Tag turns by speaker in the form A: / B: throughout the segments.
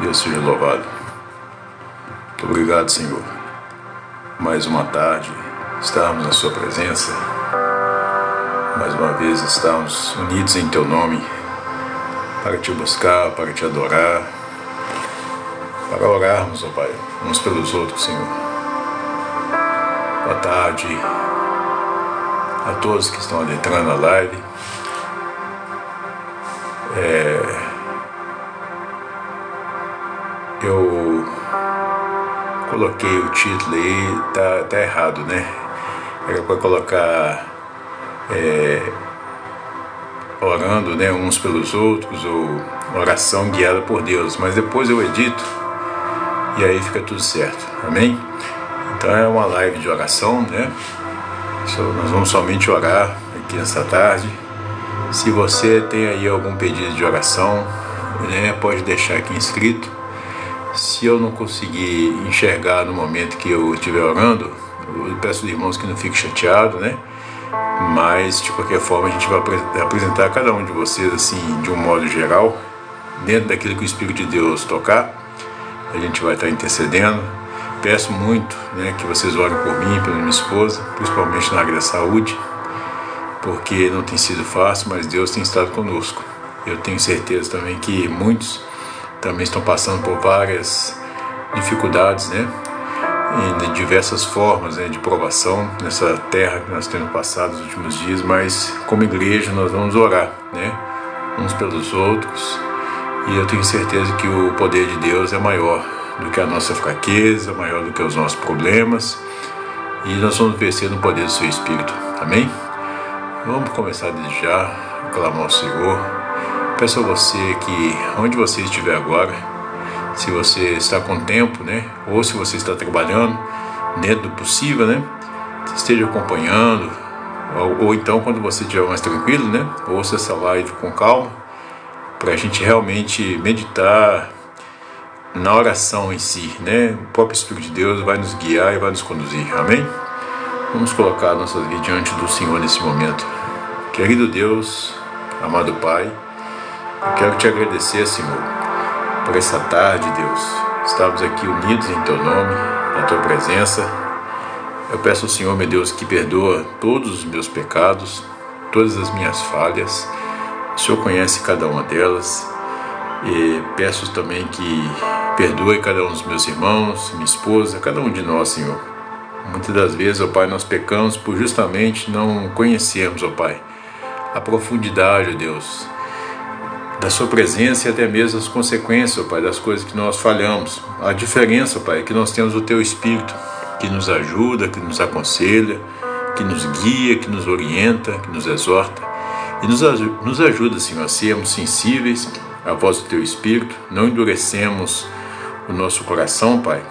A: Deus seja louvado. Muito obrigado, Senhor. Mais uma tarde, estarmos na Sua presença. Mais uma vez, estarmos unidos em Teu nome, para Te buscar, para Te adorar, para orarmos, ó Pai, uns pelos outros, Senhor. Boa tarde a todos que estão adentrando a live. Eu coloquei o título aí, tá errado, né? Era para colocar orando, né, uns pelos outros, ou oração guiada por Deus, mas depois eu edito e aí fica tudo certo, amém? Então é uma live de oração, né? Nós vamos somente orar aqui nessa tarde. Se você tem aí algum pedido de oração, né, pode deixar aqui inscrito. Se eu não conseguir enxergar no momento que eu estiver orando, eu peço aos irmãos que não fiquem chateados, né? Mas, de qualquer forma, a gente vai apresentar a cada um de vocês, assim, de um modo geral, dentro daquilo que o Espírito de Deus tocar. A gente vai estar intercedendo. Peço muito, né, que vocês orem por mim, pela minha esposa, principalmente na área da saúde, porque não tem sido fácil, mas Deus tem estado conosco. Eu tenho certeza também que muitos também estão passando por várias dificuldades, né, em diversas formas, né, de provação nessa terra que nós temos passado nos últimos dias, mas como igreja nós vamos orar, né, uns pelos outros, e eu tenho certeza que o poder de Deus é maior do que a nossa fraqueza, maior do que os nossos problemas, e nós vamos vencer no poder do Seu Espírito, amém? Vamos começar desde já a clamar ao Senhor. Peço a você que, onde você estiver agora, se você está com tempo, né, ou se você está trabalhando, dentro do possível, né, esteja acompanhando, ou então quando você estiver mais tranquilo, né, ouça essa live com calma, para a gente realmente meditar na oração em si, né, o próprio Espírito de Deus vai nos guiar e vai nos conduzir, amém? Vamos colocar nossas vidas diante do Senhor nesse momento. Querido Deus, amado Pai, eu quero te agradecer, Senhor, por essa tarde, Deus. Estamos aqui unidos em Teu nome, na Tua presença. Eu peço ao Senhor, meu Deus, que perdoa todos os meus pecados, todas as minhas falhas. O Senhor conhece cada uma delas. E peço também que perdoe cada um dos meus irmãos, minha esposa, cada um de nós, Senhor. Muitas das vezes, ó Pai, nós pecamos por justamente não conhecermos, ó Pai, a profundidade, ó Deus, da Sua presença e até mesmo as consequências, ó Pai, das coisas que nós falhamos. A diferença, ó Pai, é que nós temos o Teu Espírito, que nos ajuda, que nos aconselha, que nos guia, que nos orienta, que nos exorta. E nos ajuda, Senhor, a sermos sensíveis à voz do Teu Espírito, não endurecemos o nosso coração, Pai,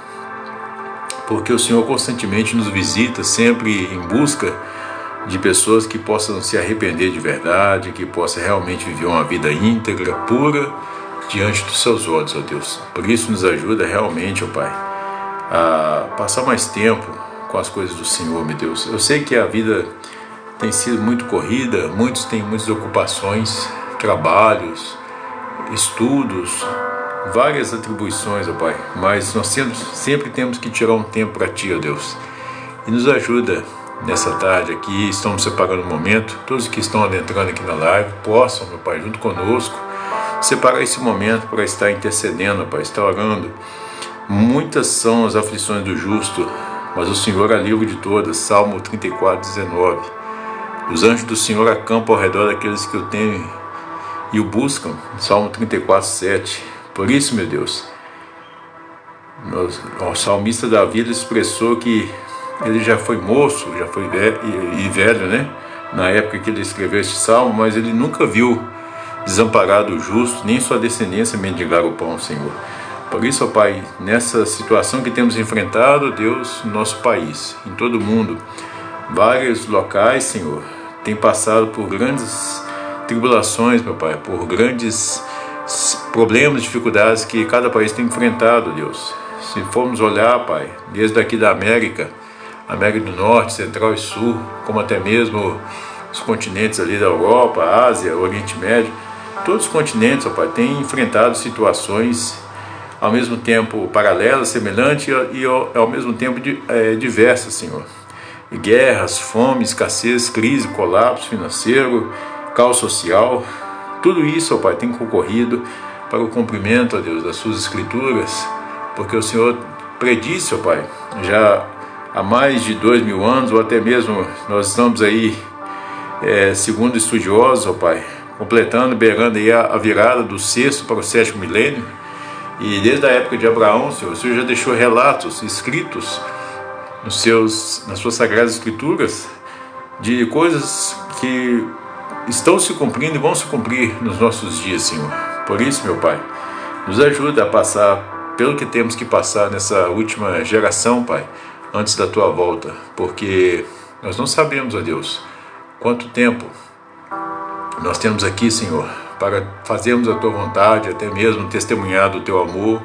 A: porque o Senhor constantemente nos visita, sempre em busca de pessoas que possam se arrepender de verdade, que possam realmente viver uma vida íntegra, pura, diante dos Seus olhos, ó Deus. Por isso nos ajuda realmente, ó Pai, a passar mais tempo com as coisas do Senhor, meu Deus. Eu sei que a vida tem sido muito corrida, muitos têm muitas ocupações, trabalhos, estudos, várias atribuições, ó Pai, mas nós sempre temos que tirar um tempo para Ti, ó Deus, e nos ajuda nessa tarde aqui. Estamos separando um momento, todos que estão adentrando aqui na live possam, meu Pai, junto conosco, separar esse momento para estar intercedendo, ó Pai, estar orando. Muitas são as aflições do justo, mas o Senhor é livre de todas. Salmo 34:19. Os anjos do Senhor acampam ao redor daqueles que o temem e o buscam. Salmo 34:7. Por isso, meu Deus, o salmista Davi expressou que ele já foi moço, já foi velho, né, na época que ele escreveu este salmo, mas ele nunca viu desamparado o justo, nem sua descendência mendigar o pão, Senhor. Por isso, ó Pai, nessa situação que temos enfrentado, Deus, no nosso país, em todo o mundo, vários locais, Senhor, têm passado por grandes tribulações, meu Pai, por grandes problemas, dificuldades que cada país tem enfrentado, Deus. Se formos olhar, Pai, desde aqui da América do Norte, Central e Sul, como até mesmo os continentes ali da Europa, Ásia, Oriente Médio, todos os continentes, ó Pai, têm enfrentado situações ao mesmo tempo paralela, semelhante e ao mesmo tempo diversa, Senhor. Guerras, fome, escassez, crise, colapso financeiro, caos social, tudo isso, ó Pai, tem concorrido para o cumprimento, ó Deus, das suas escrituras, porque o Senhor predisse, ó Pai, já há mais de 2000 anos, ou até mesmo nós estamos aí, segundo estudiosos, ó Pai, completando, beirando aí a virada do 6º para o 7º milênio, e desde a época de Abraão, Senhor, o Senhor já deixou relatos escritos nas suas sagradas escrituras de coisas que estão se cumprindo e vão se cumprir nos nossos dias, Senhor. Por isso, meu Pai, nos ajuda a passar pelo que temos que passar nessa última geração, Pai, antes da Tua volta, porque nós não sabemos, ó Deus, quanto tempo nós temos aqui, Senhor, para fazermos a Tua vontade, até mesmo testemunhar do Teu amor,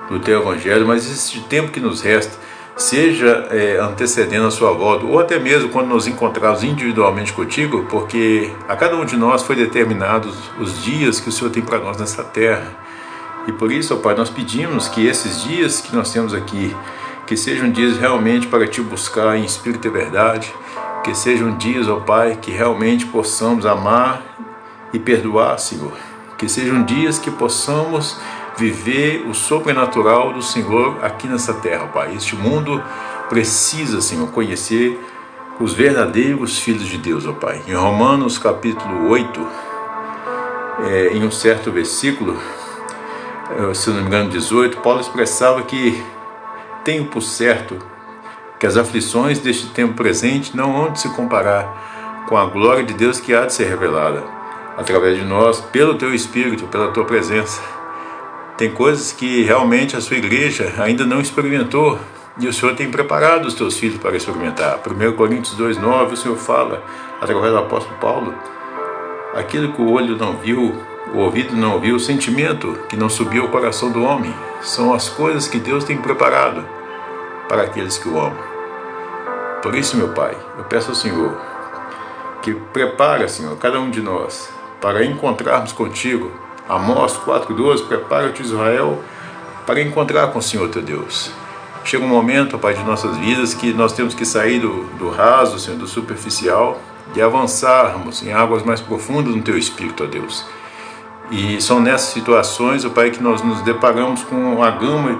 A: do Teu Evangelho, mas esse tempo que nos resta, seja antecedendo a sua volta, ou até mesmo quando nos encontrarmos individualmente contigo, porque a cada um de nós foi determinados os dias que o Senhor tem para nós nessa terra. E por isso, ó Pai, nós pedimos que esses dias que nós temos aqui, que sejam dias realmente para Te buscar em espírito e verdade, que sejam dias, ó Pai, que realmente possamos amar e perdoar, Senhor, que sejam dias que possamos viver o sobrenatural do Senhor aqui nessa terra, Pai. Este mundo precisa, Senhor, conhecer os verdadeiros filhos de Deus, ó Pai. Em Romanos capítulo 8, em um certo versículo, se não me engano 18, Paulo expressava que tenho por certo que as aflições deste tempo presente não hão de se comparar com a glória de Deus que há de ser revelada através de nós, pelo Teu Espírito, pela Tua presença. Tem coisas que realmente a sua igreja ainda não experimentou e o Senhor tem preparado os Teus filhos para experimentar. 1 Coríntios 2,9, o Senhor fala, através do apóstolo Paulo, aquilo que o olho não viu, o ouvido não ouviu, o sentimento que não subiu ao coração do homem, são as coisas que Deus tem preparado para aqueles que o amam. Por isso, meu Pai, eu peço ao Senhor que prepare, Senhor, cada um de nós para encontrarmos contigo. Amós 4,12, prepara-te, Israel, para encontrar com o Senhor teu Deus. Chega um momento, Pai, de nossas vidas que nós temos que sair do raso, Senhor, do superficial, e avançarmos em águas mais profundas no Teu Espírito, ó Deus. E são nessas situações, ó Pai, que nós nos deparamos com uma gama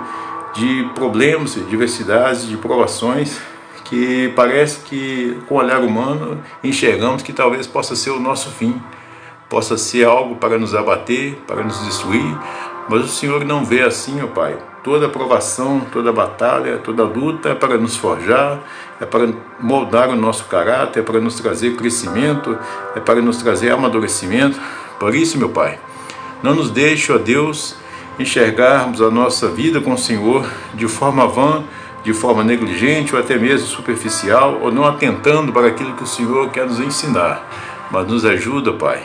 A: de problemas, de diversidades, de provações, que parece que, com o olhar humano, enxergamos que talvez possa ser o nosso fim, possa ser algo para nos abater, para nos destruir, mas o Senhor não vê assim, ó Pai. Toda provação, toda batalha, toda luta é para nos forjar, é para moldar o nosso caráter, é para nos trazer crescimento, é para nos trazer amadurecimento. Por isso, meu Pai, não nos deixe, ó Deus, enxergarmos a nossa vida com o Senhor de forma vã, de forma negligente ou até mesmo superficial, ou não atentando para aquilo que o Senhor quer nos ensinar. Mas nos ajuda, Pai,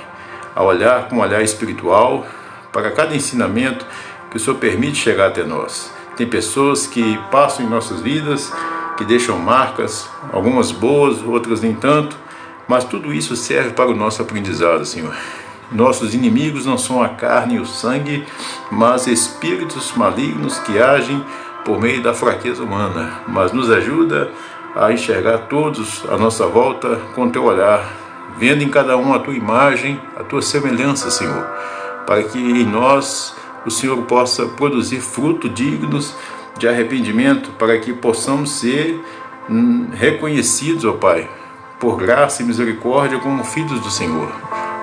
A: a olhar com um olhar espiritual para cada ensinamento que o Senhor permite chegar até nós. Tem pessoas que passam em nossas vidas, que deixam marcas, algumas boas, outras nem tanto, mas tudo isso serve para o nosso aprendizado, Senhor. Nossos inimigos não são a carne e o sangue, mas espíritos malignos que agem por meio da fraqueza humana. Mas nos ajuda a enxergar todos à nossa volta com Teu olhar, vendo em cada um a Tua imagem, a Tua semelhança, Senhor, para que em nós o Senhor possa produzir frutos dignos de arrependimento, para que possamos ser reconhecidos, ó Pai, por graça e misericórdia como filhos do Senhor,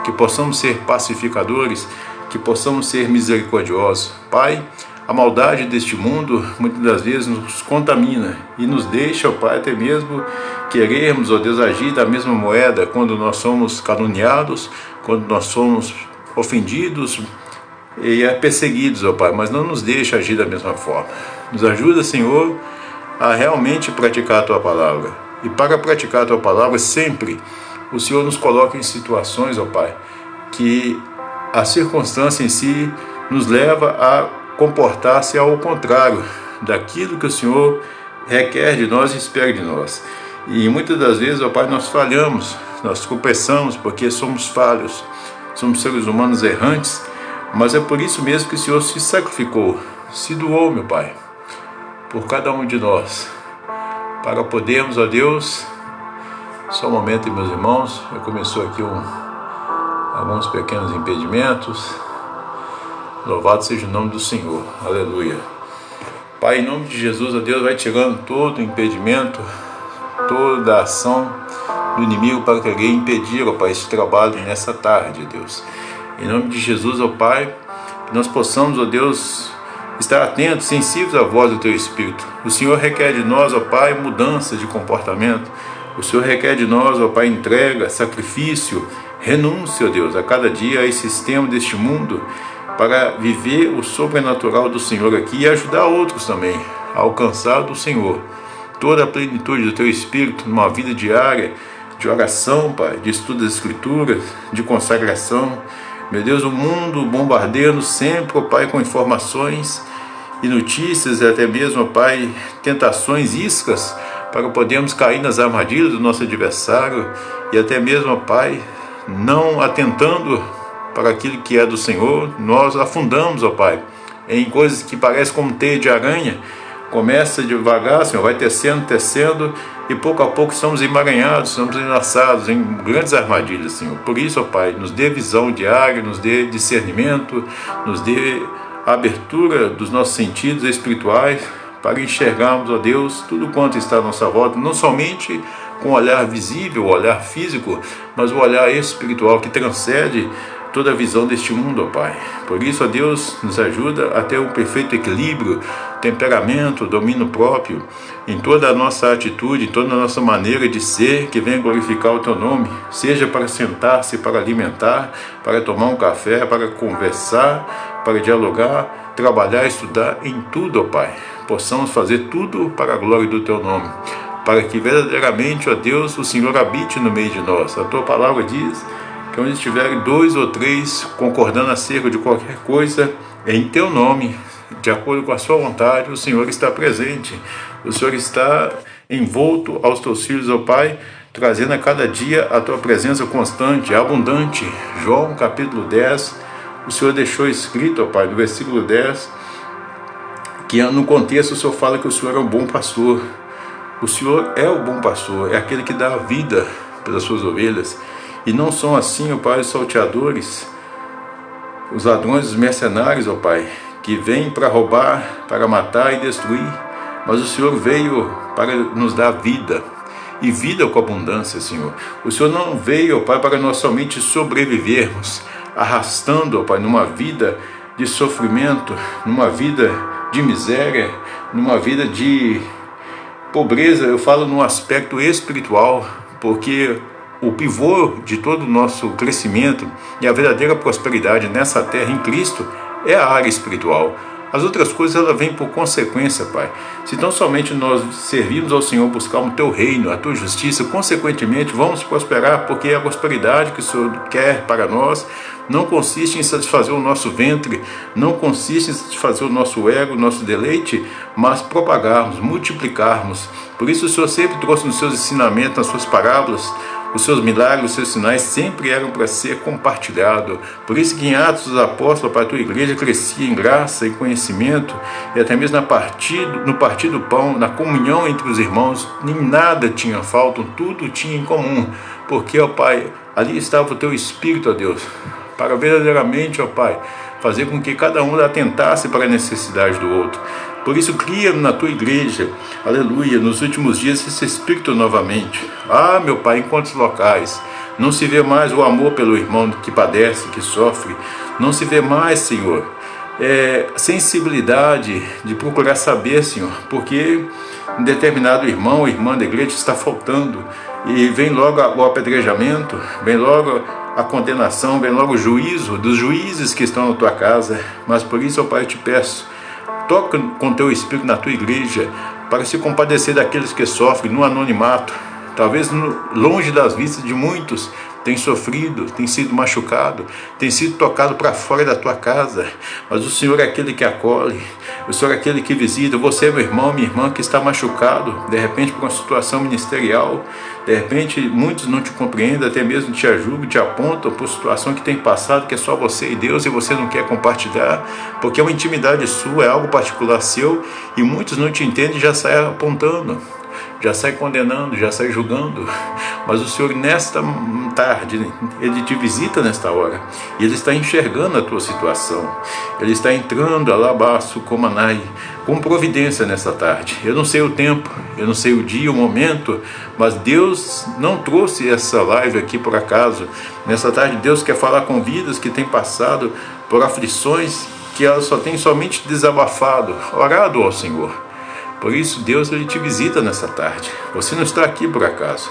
A: que possamos ser pacificadores, que possamos ser misericordiosos. Pai, a maldade deste mundo muitas das vezes nos contamina e nos deixa, ó Pai, até mesmo querermos, ó Deus, agir da mesma moeda quando nós somos caluniados, quando nós somos ofendidos e perseguidos, ó Pai, mas não nos deixa agir da mesma forma. Nos ajuda, Senhor, a realmente praticar a Tua palavra. E para praticar a Tua palavra, sempre o Senhor nos coloca em situações, ó Pai, que a circunstância em si nos leva a comportar-se ao contrário daquilo que o Senhor requer de nós e espera de nós. E muitas das vezes, ó Pai, nós falhamos, nós tropeçamos porque somos falhos, somos seres humanos errantes, mas é por isso mesmo que o Senhor se sacrificou se doou, meu Pai, por cada um de nós, para podermos, ó Deus, só um momento, meus irmãos, já começou aqui alguns pequenos impedimentos. Louvado seja o nome do Senhor, aleluia. Pai, em nome de Jesus, ó Deus, vai tirando todo impedimento, toda a ação do inimigo para querer impedir, ó Pai, esse trabalho nessa tarde, ó Deus. Em nome de Jesus, ó Pai, que nós possamos, ó Deus, estar atentos, sensíveis à voz do Teu Espírito. O Senhor requer de nós, ó Pai, mudança de comportamento. O Senhor requer de nós, ó Pai, entrega, sacrifício, renúncia, ó Deus, a cada dia a esse sistema deste mundo, para viver o sobrenatural do Senhor aqui e ajudar outros também a alcançar do Senhor toda a plenitude do Teu Espírito numa vida diária de oração, Pai, de estudo das Escrituras, de consagração. Meu Deus, o mundo bombardeando sempre, ó Pai, com informações e notícias, e até mesmo, ó Pai, tentações, iscas, para podermos cair nas armadilhas do nosso adversário e até mesmo, ó Pai, não atentando para aquilo que é do Senhor, nós afundamos, ó Pai, em coisas que parecem como teia de aranha. Começa devagar, Senhor, vai tecendo, e pouco a pouco estamos emaranhados, estamos enlaçados em grandes armadilhas, Senhor. Por isso, ó Pai, nos dê visão diária, nos dê discernimento, nos dê a abertura dos nossos sentidos espirituais, para enxergarmos, ó Deus, tudo quanto está à nossa volta, não somente com o olhar visível, o olhar físico, mas o olhar espiritual que transcende toda a visão deste mundo, ó Pai. Por isso, ó Deus, nos ajuda a ter um perfeito equilíbrio, temperamento, domínio próprio, em toda a nossa atitude, em toda a nossa maneira de ser, que venha glorificar o Teu nome, seja para sentar-se, para alimentar, para tomar um café, para conversar, para dialogar, trabalhar, estudar, em tudo, ó Pai. Possamos fazer tudo para a glória do Teu nome, para que verdadeiramente, ó Deus, o Senhor habite no meio de nós. A Tua palavra diz que onde estiverem 2 ou 3 concordando acerca de qualquer coisa, em Teu nome, de acordo com a Sua vontade, o Senhor está presente. O Senhor está envolto aos Teus filhos, ó Pai, trazendo a cada dia a Tua presença constante, abundante. João capítulo 10, o Senhor deixou escrito, ó Pai, no versículo 10, que no contexto o Senhor fala que o Senhor é um bom pastor. O Senhor é o bom pastor, é aquele que dá a vida pelas suas ovelhas. E não são assim, ó Pai, os salteadores, os ladrões, os mercenários, ó Pai, que vêm para roubar, para matar e destruir. Mas o Senhor veio para nos dar vida, e vida com abundância, Senhor. O Senhor não veio, ó Pai, para nós somente sobrevivermos, arrastando, ó Pai, numa vida de sofrimento, numa vida de miséria, numa vida de pobreza. Eu falo no aspecto espiritual, porque o pivô de todo o nosso crescimento e a verdadeira prosperidade nessa terra em Cristo é a área espiritual. As outras coisas elas vêm por consequência, Pai. Se tão somente nós servirmos ao Senhor, buscarmos o Teu reino, a Tua justiça, consequentemente vamos prosperar, porque a prosperidade que o Senhor quer para nós não consiste em satisfazer o nosso ventre, não consiste em satisfazer o nosso ego, o nosso deleite, mas propagarmos, multiplicarmos. Por isso o Senhor sempre trouxe nos seus ensinamentos, nas suas parábolas, os seus milagres, os seus sinais sempre eram para ser compartilhado. Por isso que em Atos dos Apóstolos, para a Tua igreja crescia em graça e conhecimento, e até mesmo no partir do pão, na comunhão entre os irmãos, nem nada tinha falta, tudo tinha em comum. Porque, ó Pai, ali estava o Teu Espírito, ó Deus, para verdadeiramente, ó Pai, fazer com que cada um atentasse para a necessidade do outro. Por isso, cria na Tua igreja, aleluia, nos últimos dias esse Espírito novamente. Ah, meu Pai, em quantos locais não se vê mais o amor pelo irmão que padece, que sofre. Não se vê mais, Senhor, sensibilidade de procurar saber, Senhor, porque um determinado irmão ou irmã da igreja está faltando. E vem logo o apedrejamento, vem logo a condenação, vem logo o juízo dos juízes que estão na Tua casa. Mas por isso, ó Pai, eu te peço, toca com Teu Espírito na Tua igreja, para se compadecer daqueles que sofrem no anonimato. talvez longe das vistas de muitos, tem sofrido, tem sido machucado, tem sido tocado para fora da tua casa, mas o Senhor é aquele que acolhe, o Senhor é aquele que visita. Você, meu irmão, minha irmã, que está machucado, de repente por uma situação ministerial, de repente muitos não te compreendem, até mesmo te ajudam, te apontam por situação que tem passado, que é só você e Deus, e você não quer compartilhar, porque é uma intimidade sua, é algo particular seu, e muitos não te entendem e já saem apontando, já sai condenando, já sai julgando. Mas o Senhor, nesta tarde, Ele te visita nesta hora, e Ele está enxergando a tua situação, Ele está entrando, alabaço, comanai, com providência nesta tarde. Eu não sei o tempo, eu não sei o dia, o momento, mas Deus não trouxe essa live aqui por acaso. Nessa tarde Deus quer falar com vidas que têm passado por aflições, que elas só têm somente desabafado, orado ao Senhor. Por isso Deus, Ele te visita nessa tarde. Você não está aqui por acaso.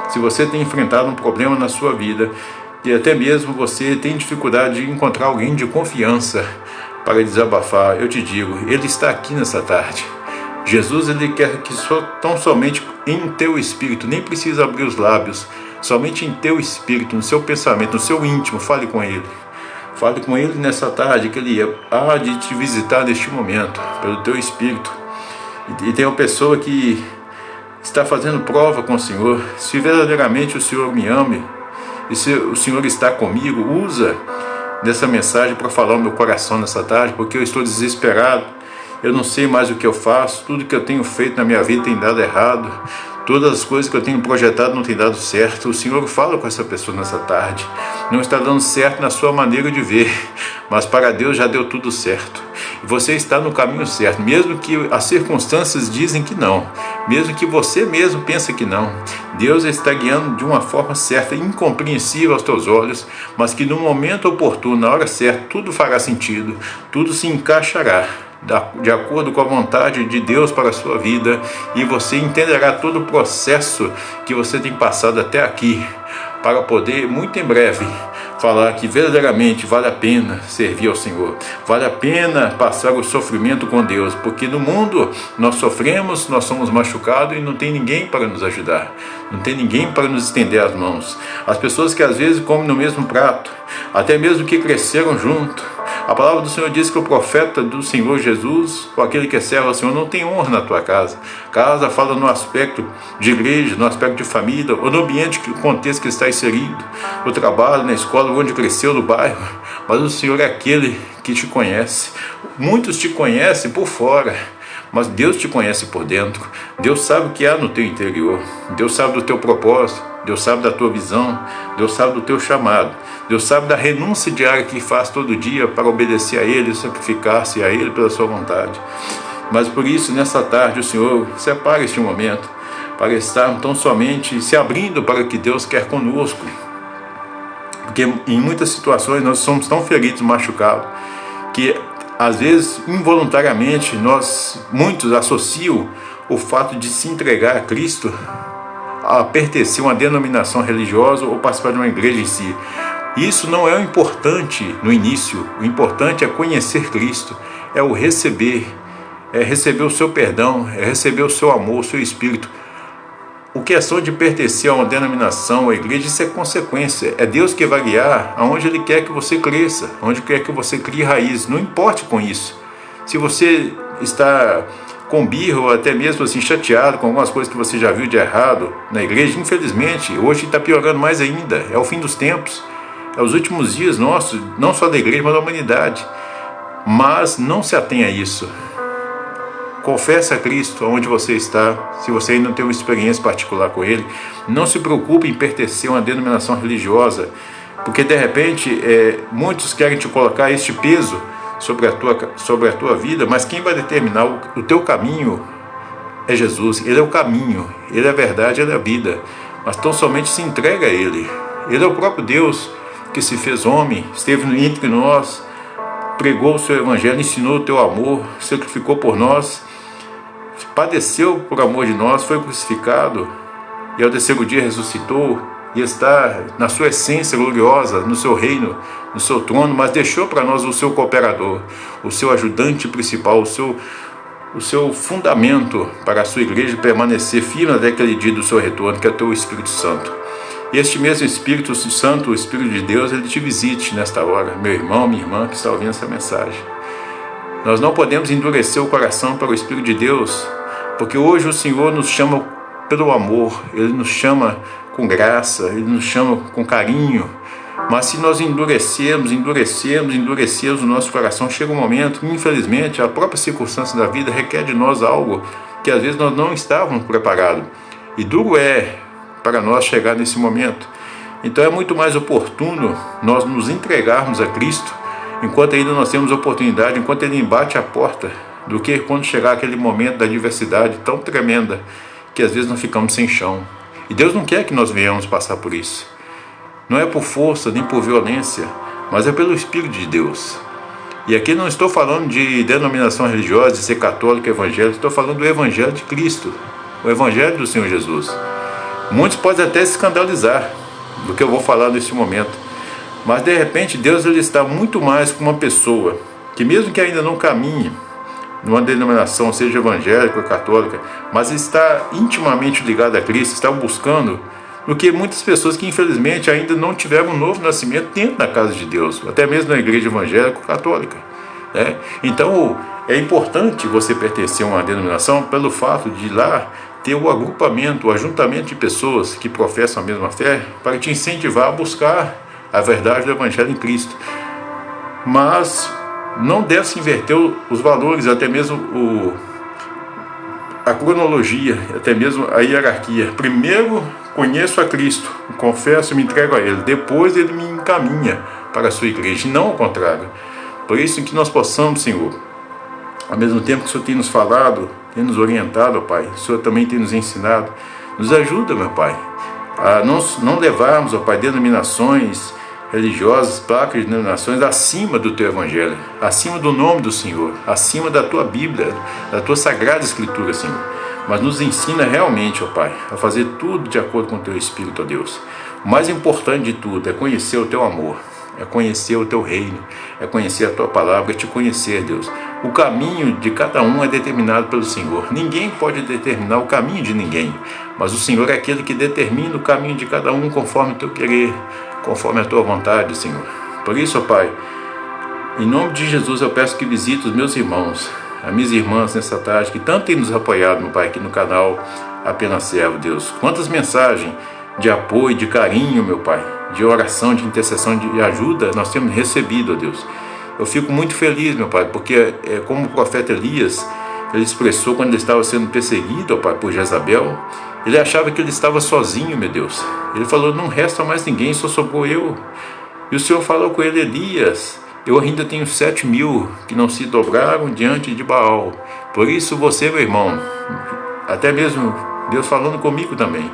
A: Se você tem enfrentado um problema na sua vida, e até mesmo você tem dificuldade de encontrar alguém de confiança para desabafar, eu te digo, Ele está aqui nessa tarde. Jesus, Ele quer que tão somente em teu espírito, nem precisa abrir os lábios, somente em teu espírito, no seu pensamento, no seu íntimo, fale com Ele. Fale com Ele nessa tarde, que Ele há de te visitar neste momento, pelo teu espírito. E tem uma pessoa que está fazendo prova com o Senhor, se verdadeiramente o Senhor me ama, e se o Senhor está comigo, usa dessa mensagem para falar o meu coração nessa tarde, porque eu estou desesperado, eu não sei mais o que eu faço, tudo que eu tenho feito na minha vida tem dado errado, todas as coisas que eu tenho projetado não tem dado certo. O Senhor fala com essa pessoa nessa tarde, não está dando certo na sua maneira de ver, mas para Deus já deu tudo certo. E você está no caminho certo, mesmo que as circunstâncias dizem que não, mesmo que você mesmo pense que não. Deus está guiando de uma forma certa, incompreensível aos teus olhos, mas que no momento oportuno, na hora certa, tudo fará sentido, tudo se encaixará de acordo com a vontade de Deus para a sua vida, e você entenderá todo o processo que você tem passado até aqui, para poder muito em breve falar que verdadeiramente vale a pena servir ao Senhor, vale a pena passar o sofrimento com Deus, porque no mundo nós sofremos, nós somos machucados e não tem ninguém para nos ajudar, não tem ninguém para nos estender as mãos. As pessoas que às vezes comem no mesmo prato, até mesmo que cresceram junto, a palavra do Senhor diz que o profeta do Senhor Jesus, ou aquele que é servo ao Senhor, não tem honra na tua casa. Casa fala no aspecto de igreja, no aspecto de família, ou no ambiente, o contexto que está inserido, no trabalho, na escola, onde cresceu, no bairro. Mas o Senhor é aquele que te conhece. Muitos te conhecem por fora, mas Deus te conhece por dentro. Deus sabe o que há no teu interior, Deus sabe do teu propósito, Deus sabe da tua visão, Deus sabe do teu chamado, Deus sabe da renúncia diária que faz todo dia para obedecer a Ele, sacrificar-se a Ele pela sua vontade. Mas por isso, nessa tarde, o Senhor separa este momento para estar tão somente se abrindo para o que Deus quer conosco, porque em muitas situações nós somos tão feridos, machucados, que às vezes involuntariamente muitos associam o fato de se entregar a Cristo a pertencer a uma denominação religiosa ou participar de uma igreja em si. Isso não é o importante no início. O importante é conhecer Cristo, é o receber, é receber o seu perdão, é receber o seu amor, o seu Espírito. O questão de pertencer a uma denominação, a igreja, isso é consequência. É Deus que vai guiar aonde Ele quer que você cresça, onde quer que você crie raiz. Não importe com isso. Se você está com birra ou até mesmo assim chateado com algumas coisas que você já viu de errado na igreja, infelizmente, hoje está piorando mais ainda. É o fim dos tempos. É os últimos dias nossos, não só da igreja, mas da humanidade. Mas não se atenha a isso. Confesse a Cristo onde você está. Se você ainda não tem uma experiência particular com Ele, não se preocupe em pertencer a uma denominação religiosa, porque de repente muitos querem te colocar este peso sobre a tua vida, mas quem vai determinar o teu caminho é Jesus. Ele é o caminho, Ele é a verdade, Ele é a vida, mas tão somente se entrega a Ele. Ele é o próprio Deus que se fez homem, esteve entre nós, pregou o seu evangelho, ensinou o teu amor, sacrificou por nós, padeceu por amor de nós, foi crucificado e ao terceiro dia ressuscitou e está na sua essência gloriosa, no seu reino, no seu trono, mas deixou para nós o seu cooperador, o seu ajudante principal, o seu fundamento para a sua igreja permanecer firme até aquele dia do seu retorno, que é o teu Espírito Santo. E este mesmo Espírito Santo, o Espírito de Deus, ele te visite nesta hora, meu irmão, minha irmã que está ouvindo essa mensagem. Nós não podemos endurecer o coração para o Espírito de Deus, porque hoje o Senhor nos chama pelo amor, Ele nos chama com graça, Ele nos chama com carinho. Mas se nós endurecemos o nosso coração, chega um momento que, infelizmente, a própria circunstância da vida requer de nós algo que às vezes nós não estávamos preparados. E duro é para nós chegar nesse momento. Então é muito mais oportuno nós nos entregarmos a Cristo enquanto ainda nós temos oportunidade, enquanto Ele bate a porta, do que quando chegar aquele momento da adversidade tão tremenda que às vezes nós ficamos sem chão. E Deus não quer que nós venhamos passar por isso. Não é por força nem por violência, mas é pelo Espírito de Deus. E aqui não estou falando de denominação religiosa, de ser católico, evangélico, estou falando do Evangelho de Cristo, o Evangelho do Senhor Jesus. Muitos podem até se escandalizar do que eu vou falar nesse momento, mas de repente Deus ele está muito mais com uma pessoa que, mesmo que ainda não caminhe numa denominação, seja evangélica ou católica, mas está intimamente ligado a Cristo, está buscando, do que muitas pessoas que infelizmente ainda não tiveram um novo nascimento dentro da casa de Deus, até mesmo na igreja evangélica ou católica, né? Então é importante você pertencer a uma denominação pelo fato de lá ter o agrupamento, o ajuntamento de pessoas que professam a mesma fé, para te incentivar a buscar a verdade do Evangelho em Cristo. Mas não deve se inverter os valores, até mesmo a cronologia, até mesmo a hierarquia. Primeiro conheço a Cristo, confesso e me entrego a Ele, depois Ele me encaminha para a sua igreja, e não ao contrário. Por isso que nós possamos, Senhor, ao mesmo tempo que o Senhor tem nos falado, tem nos orientado, ó Pai, o Senhor também tem nos ensinado, nos ajuda, meu Pai, a não levarmos, ó Pai, denominações religiosas, placas de denominações acima do Teu Evangelho, acima do nome do Senhor, acima da Tua Bíblia, da Tua Sagrada Escritura, Senhor. Mas nos ensina realmente, ó Pai, a fazer tudo de acordo com o Teu Espírito, ó Deus. O mais importante de tudo é conhecer o Teu amor, é conhecer o Teu reino, é conhecer a Tua palavra, é Te conhecer, Deus. O caminho de cada um é determinado pelo Senhor. Ninguém pode determinar o caminho de ninguém, mas o Senhor é aquele que determina o caminho de cada um conforme o Teu querer, conforme a Tua vontade, Senhor. Por isso, ó Pai, em nome de Jesus eu peço que visite os meus irmãos, as minhas irmãs nessa tarde, que tanto têm nos apoiado, meu Pai, aqui no canal Apenas Servo, Deus. Quantas mensagens de apoio, de carinho, meu Pai, de oração, de intercessão, de ajuda nós temos recebido, ó Deus. Eu fico muito feliz, meu Pai, porque como o profeta Elias, ele expressou quando ele estava sendo perseguido, ó Pai, por Jezabel, ele achava que ele estava sozinho, meu Deus. Ele falou, não resta mais ninguém, só sobrou eu. E o Senhor falou com ele, Elias, eu ainda tenho 7.000 que não se dobraram diante de Baal. Por isso você, meu irmão, até mesmo Deus falando comigo também,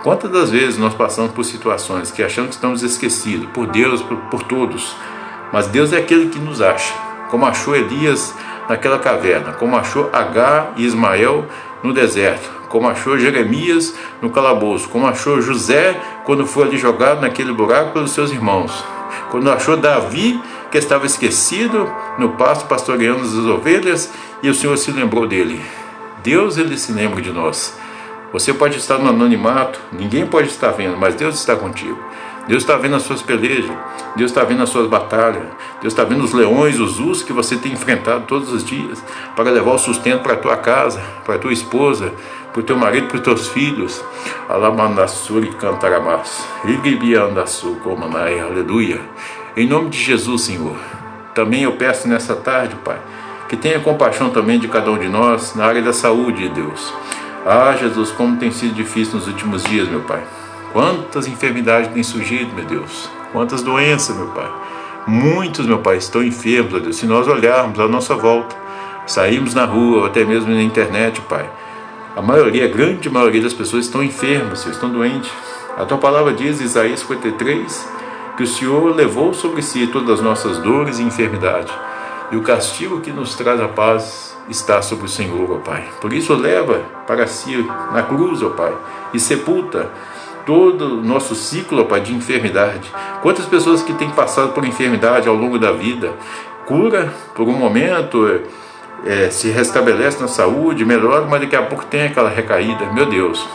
A: quantas das vezes nós passamos por situações que achamos que estamos esquecidos, por Deus, por todos, mas Deus é aquele que nos acha, como achou Elias naquela caverna, como achou Agar e Ismael no deserto, como achou Jeremias no calabouço, como achou José quando foi ali jogado naquele buraco pelos seus irmãos, quando achou Davi que estava esquecido no pasto pastoreando as ovelhas e o Senhor se lembrou dele. Deus, ele se lembra de nós. Você pode estar no anonimato, ninguém pode estar vendo, mas Deus está contigo. Deus está vendo as suas pelejas, Deus está vendo as suas batalhas, Deus está vendo os leões, os ursos que você tem enfrentado todos os dias para levar o sustento para a tua casa, para a tua esposa, para o teu marido, para os teus filhos. Alamandassuri cantarabás, iribiandassur comanai, aleluia. Em nome de Jesus, Senhor, também eu peço nessa tarde, Pai, que tenha compaixão também de cada um de nós na área da saúde, Deus. Ah, Jesus, como tem sido difícil nos últimos dias, meu Pai. Quantas enfermidades têm surgido, meu Deus. Quantas doenças, meu Pai. Muitos, meu Pai, estão enfermos, ó Deus. Se nós olharmos à nossa volta, sairmos na rua ou até mesmo na internet, Pai, a grande maioria das pessoas estão enfermas, Senhor, estão doentes. A Tua palavra diz, Isaías 53, que o Senhor levou sobre si todas as nossas dores e enfermidades. E o castigo que nos traz a paz está sobre o Senhor, ó Pai. Por isso leva para si na cruz, ó Pai, e sepulta todo o nosso ciclo, ó Pai, de enfermidade. Quantas pessoas que têm passado por enfermidade ao longo da vida, cura por um momento, se restabelece na saúde, melhora, mas daqui a pouco tem aquela recaída. Meu Deus,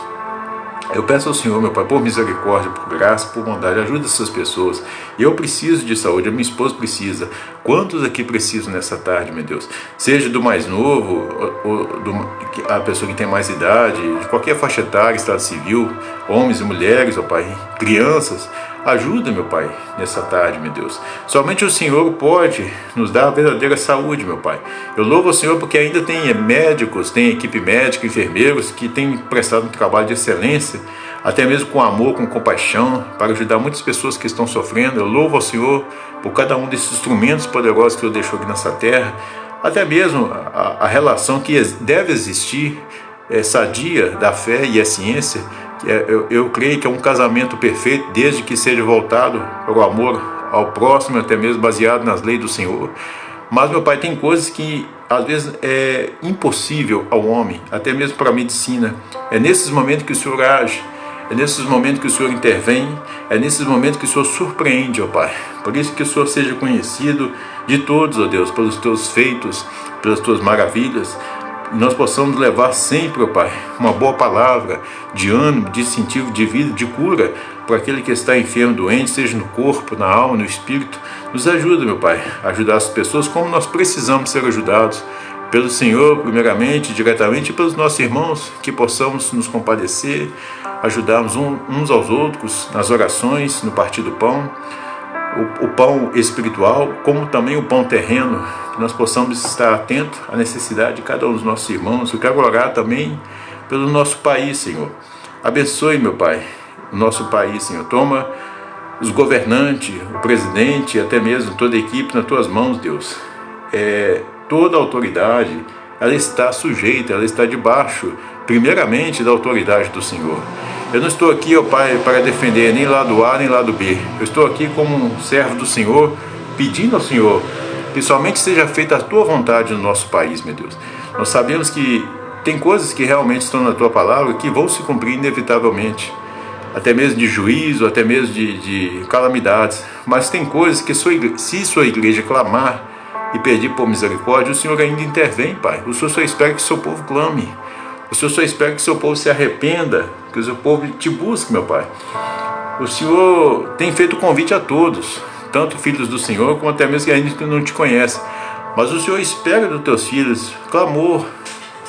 A: eu peço ao Senhor, meu Pai, por misericórdia, por graça, por bondade, ajuda essas pessoas. Eu preciso de saúde, a minha esposa precisa. Quantos aqui precisam nessa tarde, meu Deus? Seja do mais novo, ou a pessoa que tem mais idade, de qualquer faixa etária, estado civil, homens e mulheres, ó Pai, crianças. Ajuda, meu Pai, nessa tarde, meu Deus. Somente o Senhor pode nos dar a verdadeira saúde, meu Pai. Eu louvo ao Senhor porque ainda tem médicos, tem equipe médica, enfermeiros que têm prestado um trabalho de excelência, até mesmo com amor, com compaixão, para ajudar muitas pessoas que estão sofrendo. Eu louvo ao Senhor por cada um desses instrumentos poderosos que o Senhor deixou aqui nessa terra, até mesmo a relação que deve existir, sadia da fé e a ciência. Eu creio que é um casamento perfeito, desde que seja voltado para o amor ao próximo, até mesmo baseado nas leis do Senhor. Mas, meu Pai, tem coisas que às vezes é impossível ao homem, até mesmo para a medicina. É nesses momentos que o Senhor age, é nesses momentos que o Senhor intervém, é nesses momentos que o Senhor surpreende, ó Pai. Por isso que o Senhor seja conhecido de todos, ó Deus, pelos teus feitos, pelas tuas maravilhas. Nós possamos levar sempre, ó Pai, uma boa palavra de ânimo, de incentivo, de vida, de cura para aquele que está enfermo, doente, seja no corpo, na alma, no espírito. Nos ajuda, meu Pai, a ajudar as pessoas como nós precisamos ser ajudados pelo Senhor, primeiramente, diretamente, e pelos nossos irmãos, que possamos nos compadecer, ajudarmos uns aos outros nas orações, no partir do pão, o pão espiritual, como também o pão terreno, que nós possamos estar atentos à necessidade de cada um dos nossos irmãos. Eu quero orar também pelo nosso país, Senhor. Abençoe, meu Pai, o nosso país, Senhor. Toma os governantes, o presidente, até mesmo toda a equipe nas tuas mãos, Deus. Toda a autoridade, ela está sujeita, ela está debaixo, primeiramente, da autoridade do Senhor. Eu não estou aqui, ó Pai, para defender nem lado A nem lado B. Eu estou aqui como um servo do Senhor, pedindo ao Senhor que somente seja feita a Tua vontade no nosso país, meu Deus. Nós sabemos que tem coisas que realmente estão na Tua palavra que vão se cumprir inevitavelmente, até mesmo de juízo, até mesmo de calamidades. Mas tem coisas que se Sua igreja clamar e pedir por misericórdia, o Senhor ainda intervém, Pai. O Senhor só espera que o seu povo clame. O Senhor só espera que o seu povo se arrependa, que o seu povo te busque, meu Pai. O Senhor tem feito convite a todos, tanto filhos do Senhor, como até mesmo que ainda não te conhecem. Mas o Senhor espera dos teus filhos clamor,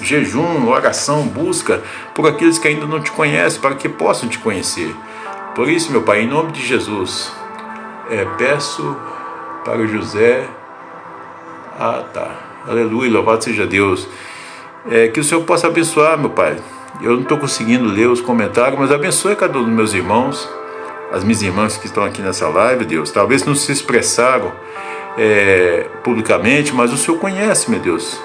A: jejum, oração, busca por aqueles que ainda não te conhecem, para que possam te conhecer. Por isso, meu Pai, em nome de Jesus, peço para o José... Aleluia, louvado seja Deus. Que o Senhor possa abençoar, meu Pai. Eu não estou conseguindo ler os comentários, mas abençoe cada um dos meus irmãos, as minhas irmãs que estão aqui nessa live, Deus. Talvez não se expressaram publicamente, mas o Senhor conhece, meu Deus,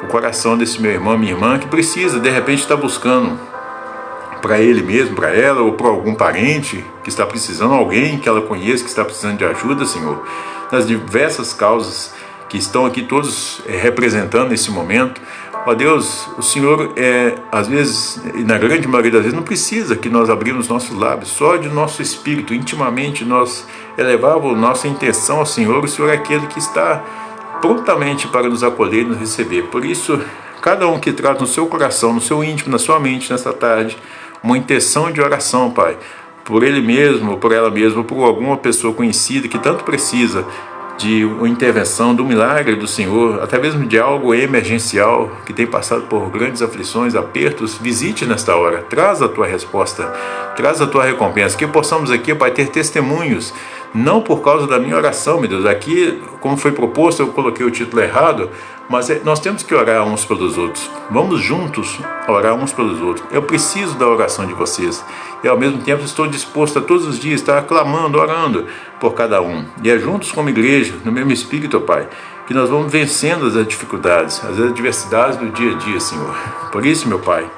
A: o coração desse meu irmão, minha irmã, que precisa, de repente, estar buscando para ele mesmo, para ela, ou para algum parente que está precisando, alguém que ela conheça, que está precisando de ajuda, Senhor, nas diversas causas que estão aqui todos representando nesse momento. Ó Deus, o Senhor, às vezes, e na grande maioria das vezes, não precisa que nós abrimos nossos lábios, só de nosso espírito, intimamente, nós elevamos nossa intenção ao Senhor. O Senhor é aquele que está prontamente para nos acolher e nos receber. Por isso, cada um que traz no seu coração, no seu íntimo, na sua mente, nessa tarde, uma intenção de oração, Pai, por ele mesmo, por ela mesma, por alguma pessoa conhecida que tanto precisa de uma intervenção, do milagre do Senhor, até mesmo de algo emergencial, que tem passado por grandes aflições, apertos, visite nesta hora, traz a tua resposta, traz a tua recompensa, que possamos aqui, Pai, ter testemunhos, não por causa da minha oração, meu Deus, aqui, como foi proposto, eu coloquei o título errado, mas nós temos que orar uns pelos outros, vamos juntos orar uns pelos outros. Eu preciso da oração de vocês, e ao mesmo tempo estou disposto a todos os dias estar clamando, orando por cada um, e é juntos como igreja, no mesmo espírito, Pai, que nós vamos vencendo as dificuldades, as adversidades do dia a dia, Senhor. Por isso, meu Pai,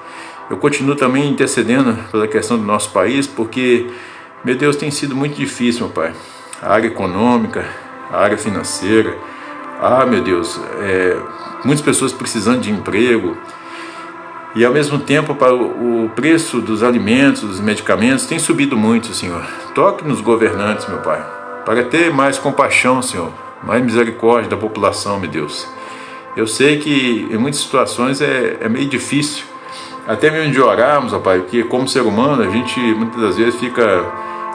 A: eu continuo também intercedendo pela questão do nosso país, porque, meu Deus, tem sido muito difícil, meu Pai, a área econômica, a área financeira, meu Deus, muitas pessoas precisando de emprego, e ao mesmo tempo o preço dos alimentos, dos medicamentos tem subido muito, Senhor. Toque nos governantes, meu Pai, para ter mais compaixão, Senhor, mais misericórdia da população, meu Deus. Eu sei que em muitas situações é meio difícil, até mesmo de orarmos, ó Pai, porque como ser humano a gente muitas das vezes fica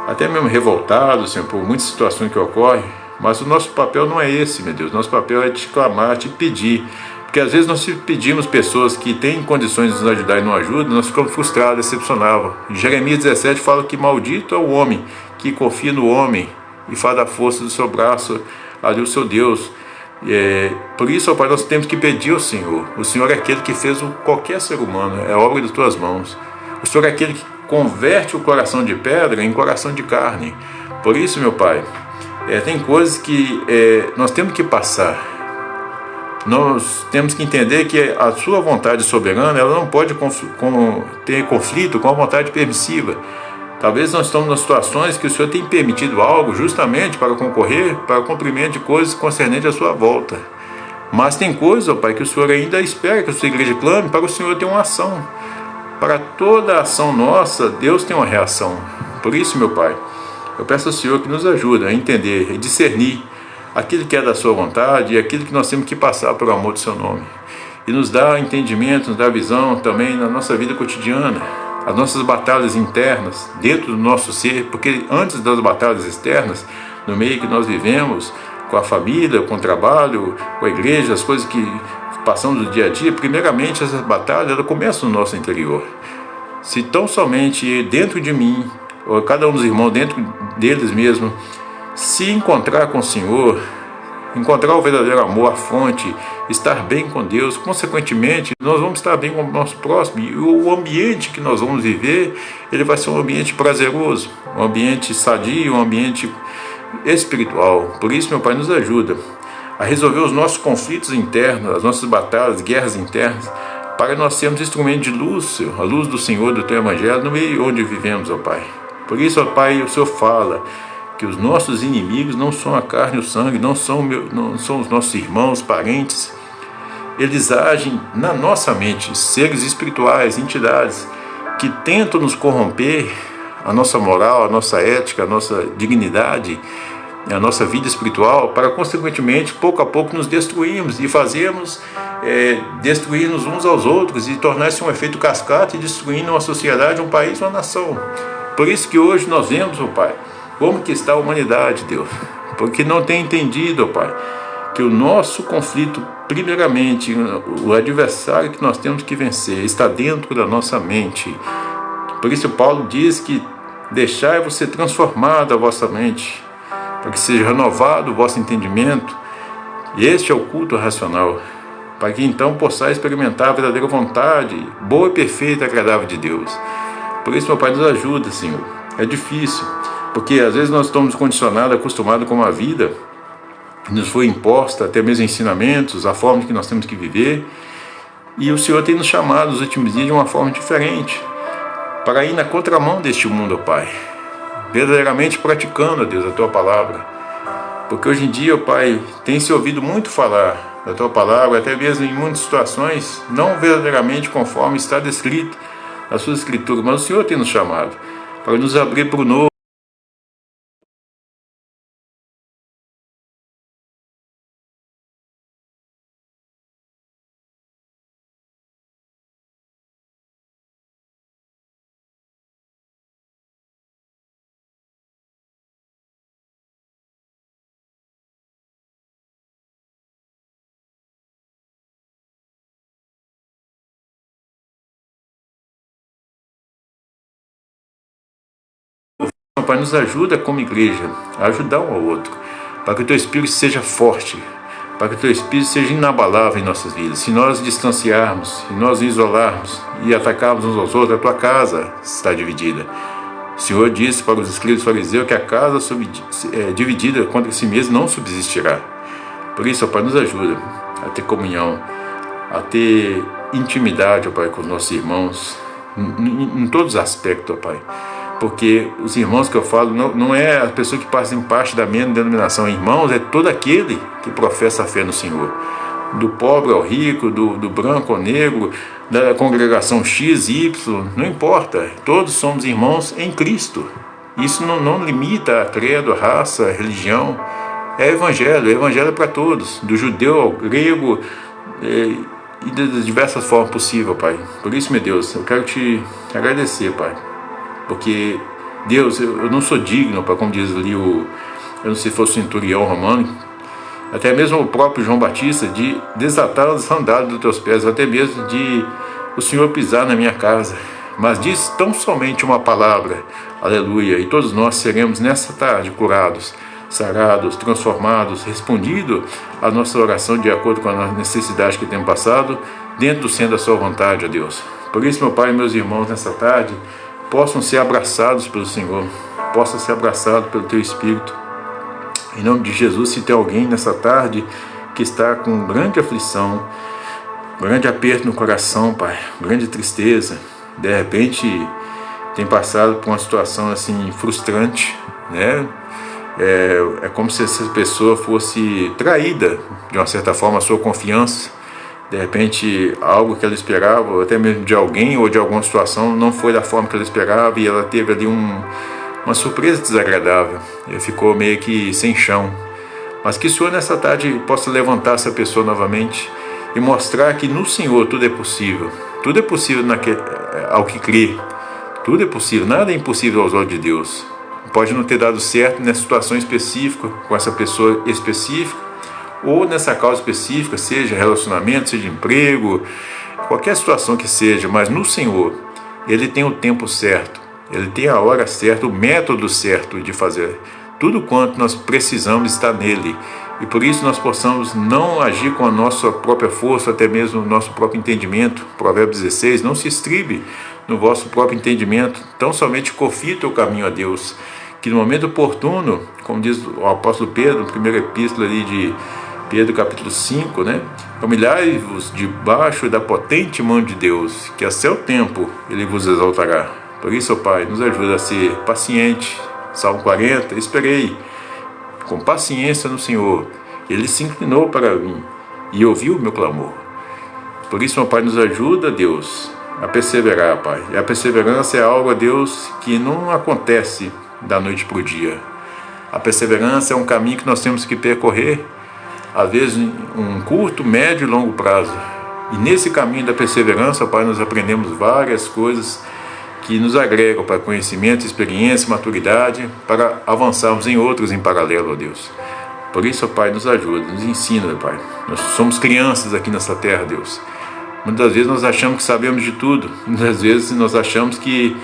A: até mesmo revoltado, Senhor, por muitas situações que ocorrem, mas o nosso papel não é esse, meu Deus. Nosso papel é te clamar, te pedir, porque às vezes nós pedimos pessoas que têm condições de nos ajudar e não ajudam, nós ficamos frustrados, decepcionados. Jeremias 17 fala que maldito é o homem que confia no homem e faz da força do seu braço ali o seu Deus. Por isso, ó Pai, nós temos que pedir ao Senhor. O Senhor é aquele que fez qualquer ser humano, é obra de tuas mãos. O Senhor é aquele que converte o coração de pedra em coração de carne. Por isso, meu Pai, tem coisas que nós temos que passar. Nós temos que entender que a sua vontade soberana, ela não pode ter conflito com a vontade permissiva. Talvez nós estamos em situações que o Senhor tem permitido algo justamente para concorrer para o cumprimento de coisas concernentes à sua volta. Mas tem coisas, ó Pai, que o Senhor ainda espera que a sua igreja clame para o Senhor ter uma ação. Para toda ação nossa, Deus tem uma reação. Por isso, meu Pai, eu peço ao Senhor que nos ajude a entender e discernir aquilo que é da sua vontade e aquilo que nós temos que passar pelo amor do seu nome. E nos dá entendimento, nos dá visão também na nossa vida cotidiana, as nossas batalhas internas, dentro do nosso ser, porque antes das batalhas externas, no meio que nós vivemos, com a família, com o trabalho, com a igreja, as coisas que passamos do dia a dia, primeiramente essas batalhas elas começam no nosso interior. Se tão somente dentro de mim, ou cada um dos irmãos dentro deles mesmo, se encontrar com o Senhor, encontrar o verdadeiro amor, a fonte, estar bem com Deus, consequentemente, nós vamos estar bem com o nosso próximo, e o ambiente que nós vamos viver, ele vai ser um ambiente prazeroso, um ambiente sadio, um ambiente espiritual. Por isso, meu Pai, nos ajuda a resolver os nossos conflitos internos, as nossas batalhas, guerras internas, para nós sermos instrumento de luz, Senhor, a luz do Senhor, do Teu Evangelho, no meio onde vivemos, ó Pai. Por isso, ó Pai, o Senhor fala que os nossos inimigos não são a carne e o sangue, não são os nossos irmãos, parentes. Eles agem na nossa mente, seres espirituais, entidades que tentam nos corromper a nossa moral, a nossa ética, a nossa dignidade, a nossa vida espiritual, para consequentemente, pouco a pouco, nos destruirmos e fazermos destruir-nos uns aos outros e tornar-se um efeito cascata e destruindo uma sociedade, um país, uma nação. Por isso que hoje nós vemos, ó Pai, como que está a humanidade, Deus? Porque não tem entendido, ó Pai, que o nosso conflito, primeiramente, o adversário que nós temos que vencer, está dentro da nossa mente. Por isso Paulo diz que deixai-vos ser transformado a vossa mente, para que seja renovado o vosso entendimento. E este é o culto racional, para que então possais experimentar a verdadeira vontade, boa, perfeita e agradável de Deus. Por isso, meu Pai, nos ajuda, Senhor. É difícil, porque às vezes nós estamos condicionados, acostumados com uma vida que nos foi imposta, até mesmo ensinamentos, a forma que nós temos que viver, e o Senhor tem nos chamado nos últimos dias de uma forma diferente, para ir na contramão deste mundo, ó Pai, verdadeiramente praticando, ó Deus, a Tua Palavra. Porque hoje em dia, ó Pai, tem se ouvido muito falar da Tua Palavra, até mesmo em muitas situações, não verdadeiramente conforme está descrito na Sua Escritura, mas o Senhor tem nos chamado para nos abrir para o novo. Pai, nos ajuda como igreja a ajudar um ao outro, para que o Teu Espírito seja forte, para que o Teu Espírito seja inabalável em nossas vidas. Se nós distanciarmos, se nós isolarmos e atacarmos uns aos outros, a Tua casa está dividida. O Senhor disse para os escribas fariseus que a casa dividida contra si mesma não subsistirá. Por isso, ó Pai, nos ajuda a ter comunhão, a ter intimidade, ó Pai, com os nossos irmãos, em todos os aspectos, ó Pai. Porque os irmãos que eu falo não é a pessoa que faz parte da mesma denominação. Irmãos é todo aquele que professa a fé no Senhor. Do pobre ao rico, do branco ao negro, da congregação X, Y, não importa. Todos somos irmãos em Cristo. Isso não limita a credo, a raça, a religião. É evangelho para todos. Do judeu ao grego, e de diversas formas possíveis, Pai. Por isso, meu Deus, eu quero te agradecer, Pai, porque Deus, eu não sou digno, Pai, como diz ali eu não sei se fosse o centurião romano, até mesmo o próprio João Batista, de desatar as sandálias dos teus pés, até mesmo de o Senhor pisar na minha casa. Mas diz tão somente uma palavra, aleluia, e todos nós seremos nessa tarde curados, sarados, transformados, respondido a nossa oração de acordo com a necessidade que temos passado, dentro do centro da sua vontade, ó Deus. Por isso, meu Pai e meus irmãos, nessa tarde, possam ser abraçados pelo Senhor, possam ser abraçados pelo Teu Espírito. Em nome de Jesus, se tem alguém nessa tarde que está com grande aflição, grande aperto no coração, Pai, grande tristeza, de repente tem passado por uma situação assim frustrante, né? É como se essa pessoa fosse traída, de uma certa forma, a sua confiança. De repente, algo que ela esperava, ou até mesmo de alguém ou de alguma situação, não foi da forma que ela esperava e ela teve ali uma surpresa desagradável. Ele ficou meio que sem chão. Mas que o Senhor nessa tarde possa levantar essa pessoa novamente e mostrar que no Senhor tudo é possível. Tudo é possível ao que crê. Tudo é possível, nada é impossível aos olhos de Deus. Pode não ter dado certo nessa situação específica, com essa pessoa específica, ou nessa causa específica, seja relacionamento, seja emprego, qualquer situação que seja, mas no Senhor, Ele tem o tempo certo, Ele tem a hora certa, o método certo de fazer. Tudo quanto nós precisamos está nele. E por isso nós possamos não agir com a nossa própria força, até mesmo o nosso próprio entendimento. Provérbios 16, não se estribe no vosso próprio entendimento, tão somente confie o teu caminho a Deus, que no momento oportuno, como diz o apóstolo Pedro, na primeira epístola ali de Pedro, capítulo 5, né? Humilhai-vos debaixo da potente mão de Deus, que a seu tempo Ele vos exaltará. Por isso, ó Pai, nos ajuda a ser paciente. Salmo 40, esperei com paciência no Senhor. Ele se inclinou para mim e ouviu o meu clamor. Por isso, meu Pai, nos ajuda, Deus, a perseverar, Pai. E a perseverança é algo, Deus, que não acontece da noite para o dia. A perseverança é um caminho que nós temos que percorrer, às vezes em um curto, médio e longo prazo. E nesse caminho da perseverança, Pai, nós aprendemos várias coisas que nos agregam para conhecimento, experiência, maturidade, para avançarmos em outros em paralelo, ó Deus. Por isso, ó Pai, nos ajuda, nos ensina, Pai. Nós somos crianças aqui nessa terra, Deus. Muitas vezes nós achamos que sabemos de tudo. Muitas vezes nós achamos que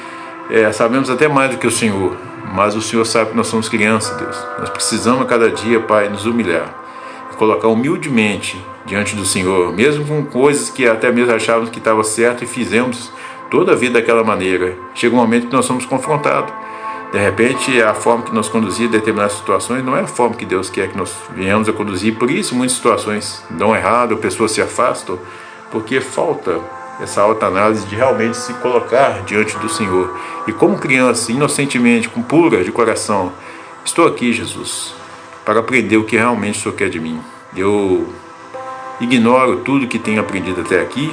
A: sabemos até mais do que o Senhor. Mas o Senhor sabe que nós somos crianças, Deus. Nós precisamos a cada dia, Pai, nos humilhar e colocar humildemente diante do Senhor, mesmo com coisas que até mesmo achávamos que estava certo e fizemos toda a vida daquela maneira. Chega um momento que nós somos confrontados. De repente, a forma que nós conduzimos determinadas situações não é a forma que Deus quer que nós venhamos a conduzir. Por isso, muitas situações dão errado, pessoas se afastam, porque falta essa autoanálise de realmente se colocar diante do Senhor. E como criança, inocentemente, com pura de coração, estou aqui, Jesus, para aprender o que realmente o Senhor quer de mim. Eu ignoro tudo que tenho aprendido até aqui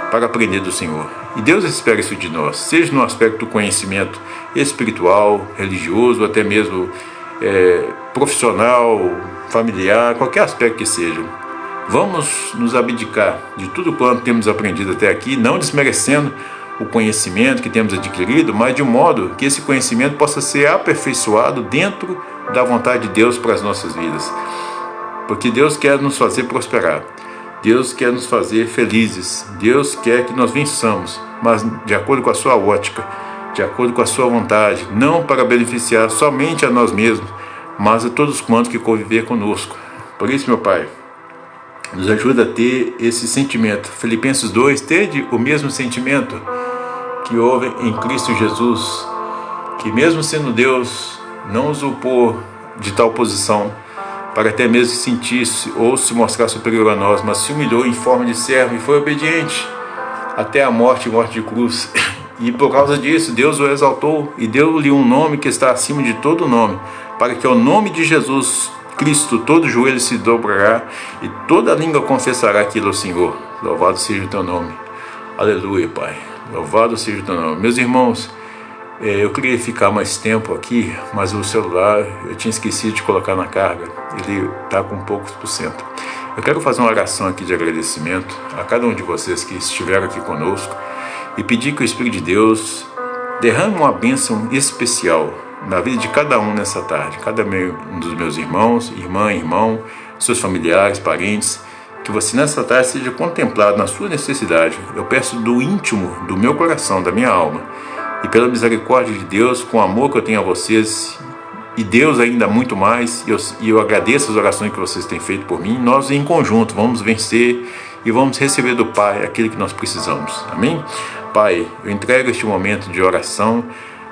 A: para aprender do Senhor. E Deus espera isso de nós, seja no aspecto do conhecimento espiritual, religioso, até mesmo profissional, familiar, qualquer aspecto que seja. Vamos nos abdicar de tudo quanto temos aprendido até aqui, não desmerecendo o conhecimento que temos adquirido, mas de um modo que esse conhecimento possa ser aperfeiçoado dentro da vontade de Deus para as nossas vidas. Porque Deus quer nos fazer prosperar. Deus quer nos fazer felizes. Deus quer que nós vençamos, mas de acordo com a sua ótica, de acordo com a sua vontade, não para beneficiar somente a nós mesmos, mas a todos quantos que conviver conosco. Por isso, meu Pai, nos ajuda a ter esse sentimento. Filipenses 2, tede o mesmo sentimento que houve em Cristo Jesus, que mesmo sendo Deus, não usurpou de tal posição, para até mesmo sentir-se ou se mostrar superior a nós, mas se humilhou em forma de servo e foi obediente até a morte e morte de cruz. E por causa disso, Deus o exaltou e deu-lhe um nome que está acima de todo nome, para que ao nome de Jesus Cristo todo joelho se dobrará e toda língua confessará aquilo ao Senhor. Louvado seja o teu nome. Aleluia, Pai. Louvado seja o teu nome. Meus irmãos, Eu queria ficar mais tempo aqui, mas o celular eu tinha esquecido de colocar na carga, ele está com poucos %. Eu quero fazer uma oração aqui de agradecimento a cada um de vocês que estiveram aqui conosco e pedir que o Espírito de Deus derrame uma bênção especial na vida de cada um nessa tarde, cada um dos meus irmãos, irmão, seus familiares, parentes, que você nessa tarde seja contemplado na sua necessidade. Eu peço do íntimo do meu coração, da minha alma, e pela misericórdia de Deus, com o amor que eu tenho a vocês, e Deus ainda muito mais, e eu agradeço as orações que vocês têm feito por mim. Nós em conjunto vamos vencer e vamos receber do Pai aquilo que nós precisamos. Amém? Pai, eu entrego este momento de oração,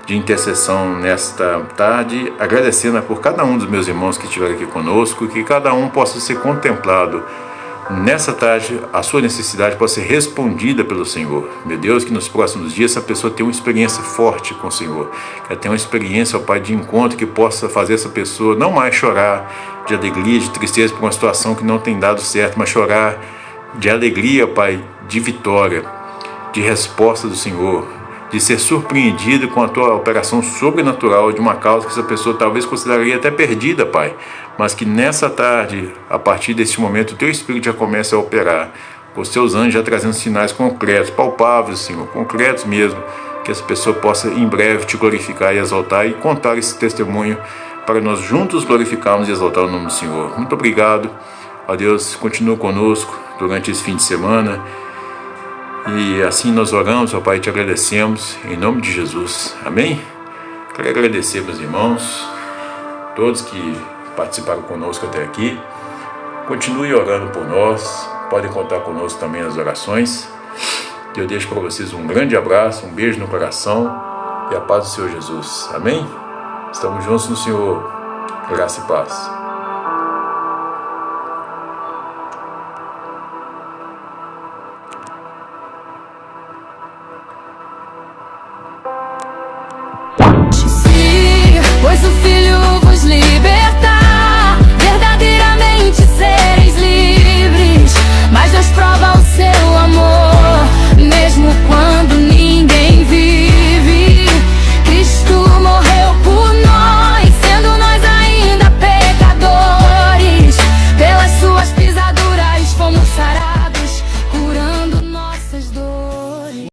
A: de intercessão nesta tarde, agradecendo por cada um dos meus irmãos que estiveram aqui conosco, que cada um possa ser contemplado nessa tarde, a sua necessidade possa ser respondida pelo Senhor. Meu Deus, que nos próximos dias essa pessoa tenha uma experiência forte com o Senhor, que ela tenha uma experiência, ó Pai, de encontro que possa fazer essa pessoa não mais chorar de alegria, de tristeza por uma situação que não tem dado certo, mas chorar de alegria, Pai, de vitória, de resposta do Senhor, de ser surpreendido com a Tua operação sobrenatural de uma causa que essa pessoa talvez consideraria até perdida, Pai, mas que nessa tarde, a partir deste momento, o Teu Espírito já começa a operar, os Teus anjos já trazendo sinais concretos, palpáveis, Senhor, concretos mesmo, que essa pessoa possa em breve Te glorificar e exaltar e contar esse testemunho para nós juntos glorificarmos e exaltar o nome do Senhor. Muito obrigado, ó Deus, continua conosco durante esse fim de semana. E assim nós oramos, ó Pai, e Te agradecemos, em nome de Jesus. Amém? Quero agradecer, meus irmãos, todos que participaram conosco até aqui. Continue orando por nós, podem contar conosco também nas orações. E eu deixo para vocês um grande abraço, um beijo no coração e a paz do Senhor Jesus. Amém? Estamos juntos no Senhor. Graça e paz.